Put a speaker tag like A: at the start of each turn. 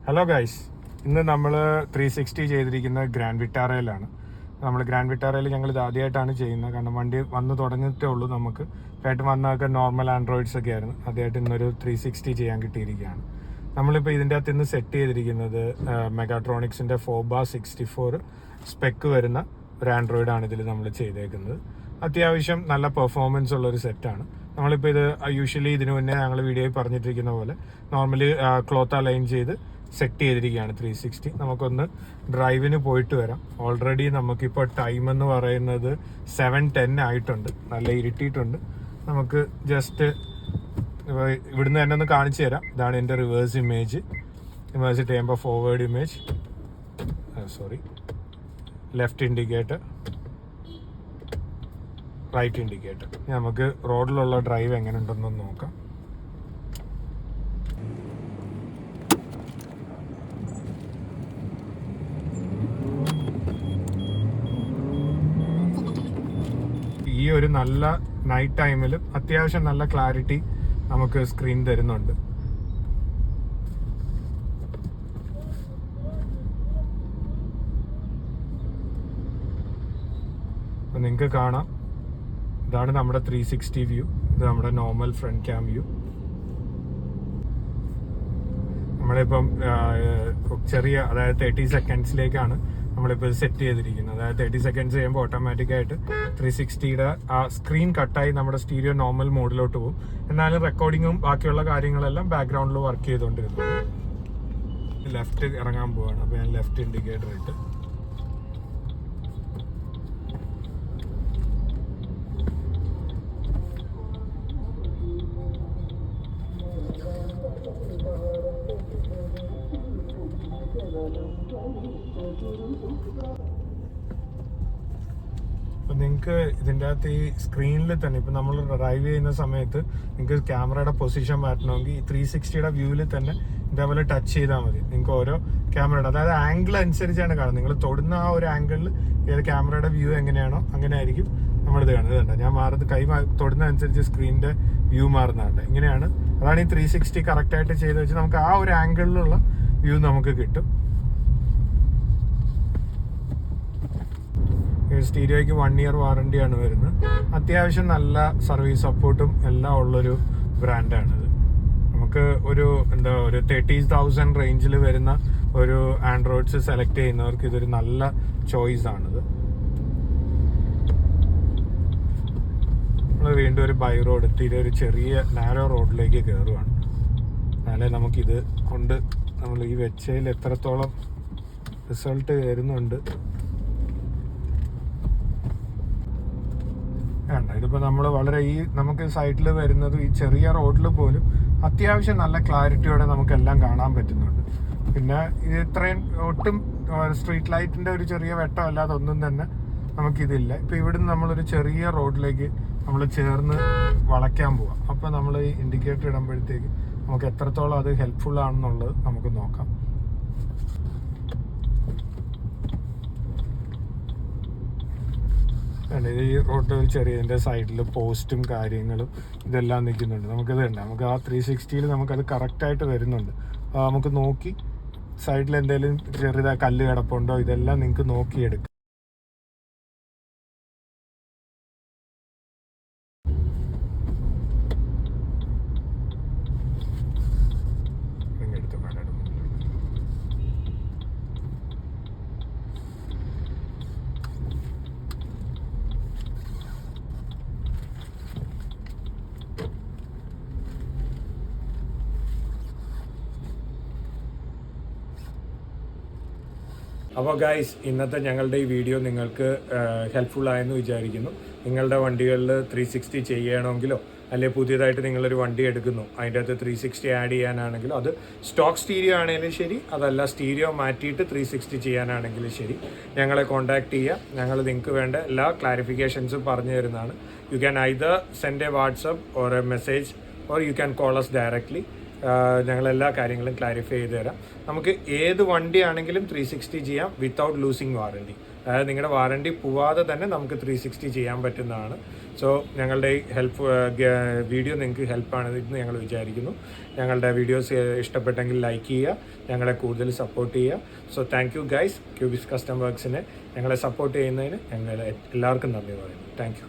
A: Hello guys, ഇന്ന് നമ്മൾ 360 ചെയ്തിരിക്കുന്ന ഗ്രാൻഡ് വിറ്റാറയിലാണ്. നമ്മൾ ഗ്രാൻഡ് വിറ്റാറയിൽ ഞങ്ങൾ ഇത് ആദ്യമായിട്ടാണ് ചെയ്യുന്നത്. കാരണം വണ്ടി വന്ന് തുടങ്ങിയിട്ടേ ഉള്ളൂ. നമുക്ക് ആയിട്ട് വന്നതൊക്കെ നോർമൽ ആൻഡ്രോയിഡ്സ് ഒക്കെ ആയിരുന്നു. ആദ്യമായിട്ട് ഇന്നൊരു 360 ചെയ്യാൻ കിട്ടിയിരിക്കുകയാണ്. നമ്മളിപ്പോൾ ഇതിൻ്റെ അകത്ത് ഇന്ന് സെറ്റ് ചെയ്തിരിക്കുന്നത് മെഗാട്രോണിക്സിൻ്റെ 4x64 സ്പെക്ക് വരുന്ന ഒരു ആൻഡ്രോയിഡാണ് ഇതിൽ നമ്മൾ ചെയ്തേക്കുന്നത്. അത്യാവശ്യം നല്ല പെർഫോമൻസ് ഉള്ളൊരു സെറ്റാണ്. നമ്മളിപ്പോൾ ഇത് യൂഷ്വലി ഇതിനു മുന്നേ ഞങ്ങൾ വീഡിയോയിൽ പറഞ്ഞിട്ടിരിക്കുന്ന പോലെ നോർമലി ക്ലോത്ത് അലൈൻ ചെയ്ത് സെറ്റ് ചെയ്തിരിക്കുകയാണ് 360. നമുക്കൊന്ന് ഡ്രൈവിന് പോയിട്ട് വരാം. ഓൾറെഡി നമുക്കിപ്പോൾ ടൈം എന്ന് പറയുന്നത് 7:10 ആയിട്ടുണ്ട്. നല്ല ഇരുട്ടിയിട്ടുണ്ട്. നമുക്ക് ജസ്റ്റ് ഇവിടുന്ന് തന്നെ ഒന്ന് കാണിച്ചു തരാം. ഇതാണ് എൻ്റെ റിവേഴ്സ് ഇമേജ് ചെയ്യുമ്പോൾ forward image, left indicator, right indicator. നമുക്ക് റോഡിലുള്ള ഡ്രൈവ് എങ്ങനെ ഉണ്ടെന്ന് നോക്കാം. ഈ ഒരു നല്ല നൈറ്റ് ടൈമിലും അത്യാവശ്യം നല്ല ക്ലാരിറ്റി നമുക്ക് സ്ക്രീൻ തരുന്നുണ്ട്. അപ്പം നിങ്ങൾക്ക് കാണാം, ഇതാണ് നമ്മുടെ 360 വ്യൂ. ഇത് നമ്മുടെ നോർമൽ ഫ്രണ്ട് ക്യാം വ്യൂ. നമ്മളിപ്പം ചെറിയ, അതായത് 30 സെക്കൻഡ്സിലേക്കാണ് നമ്മളിപ്പോൾ സെറ്റ് ചെയ്തിരിക്കുന്നത്. അതായത് 30 സെക്കൻഡ്സ് ചെയ്യുമ്പോൾ ഓട്ടോമാറ്റിക്കായിട്ട് 360യുടെ ആ സ്ക്രീൻ കട്ടായി നമ്മുടെ സ്റ്റീരിയോ നോർമൽ മോഡിലോട്ട് പോകും. എന്നാലും റെക്കോർഡിങ്ങും ബാക്കിയുള്ള കാര്യങ്ങളെല്ലാം ബാക്ക്ഗ്രൗണ്ടിൽ വർക്ക് ചെയ്തുകൊണ്ടിരുന്നു. ലെഫ്റ്റ് ഇറങ്ങാൻ പോവാണ്. അപ്പോൾ ഞാൻ ലെഫ്റ്റ് ഇൻഡിക്കേറ്റർ ഇട്ട് നിങ്ങൾക്ക് ഇതിൻ്റെ അകത്ത് ഈ സ്ക്രീനിൽ തന്നെ ഇപ്പം നമ്മൾ ഡ്രൈവ് ചെയ്യുന്ന സമയത്ത് നിങ്ങൾക്ക് ക്യാമറയുടെ പൊസിഷൻ മാറ്റണമെങ്കിൽ ഈ 360യുടെ വ്യൂവിൽ തന്നെ ഇതേപോലെ ടച്ച് ചെയ്താൽ മതി. നിങ്ങൾക്ക് ഓരോ ക്യാമറയുടെ, അതായത് ആംഗിൾ അനുസരിച്ചാണ് കാണുന്നത്. നിങ്ങൾ തൊടുന്ന ആ ഒരു ആംഗിളിൽ ഏത് ക്യാമറയുടെ വ്യൂ എങ്ങനെയാണോ അങ്ങനെ ആയിരിക്കും നമ്മളിത് കാണുന്നത്. കണ്ട, ഞാൻ തൊടുന്ന അനുസരിച്ച് സ്ക്രീനിൻ്റെ വ്യൂ മാറുന്നുണ്ട്. ഇങ്ങനെയാണ്. അതാണ് ഈ 360 കറക്റ്റായിട്ട് ചെയ്ത് വെച്ച് നമുക്ക് ആ ഒരു ആംഗിളിലുള്ള വ്യൂ നമുക്ക് കിട്ടും. സ്റ്റീരിയോയ്ക്ക് 1 year വാറണ്ടിയാണ് വരുന്നത്. അത്യാവശ്യം നല്ല സർവീസ് സപ്പോർട്ടും എല്ലാം ഉള്ളൊരു ബ്രാൻഡാണിത്. നമുക്ക് ഒരു 30,000 റേഞ്ചിൽ വരുന്ന ഒരു ആൻഡ്രോയിഡ്സ് സെലക്ട് ചെയ്യുന്നവർക്ക് ഇതൊരു നല്ല ചോയ്സ് ആണിത്. നമ്മൾ വീണ്ടും ഒരു ബൈ റോഡ് എത്തിയിട്ട് ഒരു ചെറിയ നാരോ റോഡിലേക്ക് കയറുവാണ്. എന്നാലേ നമുക്കിത് കൊണ്ട് നമ്മൾ ഈ വെച്ചതിൽ എത്രത്തോളം റിസൾട്ട് വരുന്നുണ്ട്. ഇതിപ്പോൾ നമ്മൾ വളരെ നമുക്ക് സൈഡിൽ വരുന്നത് ഈ ചെറിയ റോഡിൽ പോലും അത്യാവശ്യം നല്ല ക്ലാരിറ്റിയോടെ നമുക്കെല്ലാം കാണാൻ പറ്റുന്നുണ്ട്. പിന്നെ ഇത് ഇത്രയും ഒട്ടും സ്ട്രീറ്റ് ലൈറ്റിൻ്റെ ഒരു ചെറിയ വെട്ടം അല്ലാതെ ഒന്നും തന്നെ നമുക്കിതില്ല. ഇപ്പോൾ ഇവിടുന്ന് നമ്മളൊരു ചെറിയ റോഡിലേക്ക് നമ്മൾ ചേർന്ന് വളയ്ക്കാൻ പോവാം. അപ്പോൾ നമ്മൾ ഈ ഇൻഡിക്കേറ്റർ ഇടുമ്പോഴത്തേക്ക് നമുക്ക് എത്രത്തോളം അത് ഹെൽപ്ഫുൾ ആണെന്നുള്ളത് നമുക്ക് നോക്കാം. ഈ റോഡ് ചെറിയ ഇതിൻ്റെ സൈഡിൽ പോസ്റ്റും കാര്യങ്ങളും ഇതെല്ലാം നിൽക്കുന്നുണ്ട്. നമുക്കിത് ഉണ്ട്. നമുക്ക് ആ 360യിൽ നമുക്കത് കറക്റ്റായിട്ട് വരുന്നുണ്ട്. നമുക്ക് നോക്കി സൈഡിൽ എന്തെങ്കിലും ചെറിയതായ കല്ല് കിടപ്പുണ്ടോ ഇതെല്ലാം നിങ്ങൾക്ക് നോക്കിയെടുക്കാം. അപ്പോൾ ഗൈസ്, ഇന്നത്തെ ഞങ്ങളുടെ ഈ വീഡിയോ നിങ്ങൾക്ക് ഹെൽപ്ഫുൾ ആയെന്ന് വിചാരിക്കുന്നു. നിങ്ങളുടെ വണ്ടികളിൽ 360 ചെയ്യണമെങ്കിലോ അല്ലെങ്കിൽ പുതിയതായിട്ട് നിങ്ങളൊരു വണ്ടി എടുക്കുന്നു, അതിൻ്റെ അകത്ത് 360 ആഡ് ചെയ്യാനാണെങ്കിലോ, അത് സ്റ്റോക്ക് സ്റ്റീരിയോ ആണെങ്കിലും ശരി, അതല്ല സ്റ്റീരിയോ മാറ്റിയിട്ട് 360 ചെയ്യാനാണെങ്കിലും ശരി, ഞങ്ങളെ കോൺടാക്ട് ചെയ്യുക. ഞങ്ങൾ നിങ്ങൾക്ക് വേണ്ട എല്ലാ ക്ലാരിഫിക്കേഷൻസും പറഞ്ഞു തരുന്നതാണ്. You can either send a WhatsApp or a message or you can call us directly. ഞങ്ങളെല്ലാ കാര്യങ്ങളും ക്ലാരിഫൈ ചെയ്ത് തരാം. നമുക്ക് ഏത് വണ്ടിയാണെങ്കിലും 360 ചെയ്യാം വിത്തൗട്ട് ലൂസിങ് വാറണ്ടി. അതായത് നിങ്ങളുടെ വാറണ്ടി പോവാതെ തന്നെ നമുക്ക് 360 ചെയ്യാൻ പറ്റുന്നതാണ്. സോ ഞങ്ങളുടെ ഈ വീഡിയോ നിങ്ങൾക്ക് ഹെൽപ്പാണെന്ന് ഞങ്ങൾ വിചാരിക്കുന്നു. ഞങ്ങളുടെ വീഡിയോസ് ഇഷ്ടപ്പെട്ടെങ്കിൽ ലൈക്ക് ചെയ്യുക, ഞങ്ങളെ കൂടുതൽ സപ്പോർട്ട് ചെയ്യുക. So thank you guys. Cubix custom വർക്ക്സിനെ ഞങ്ങളെ സപ്പോർട്ട് ചെയ്യുന്നതിന് ഞങ്ങൾ എല്ലാവർക്കും നന്ദി പറയുന്നു. Thank U.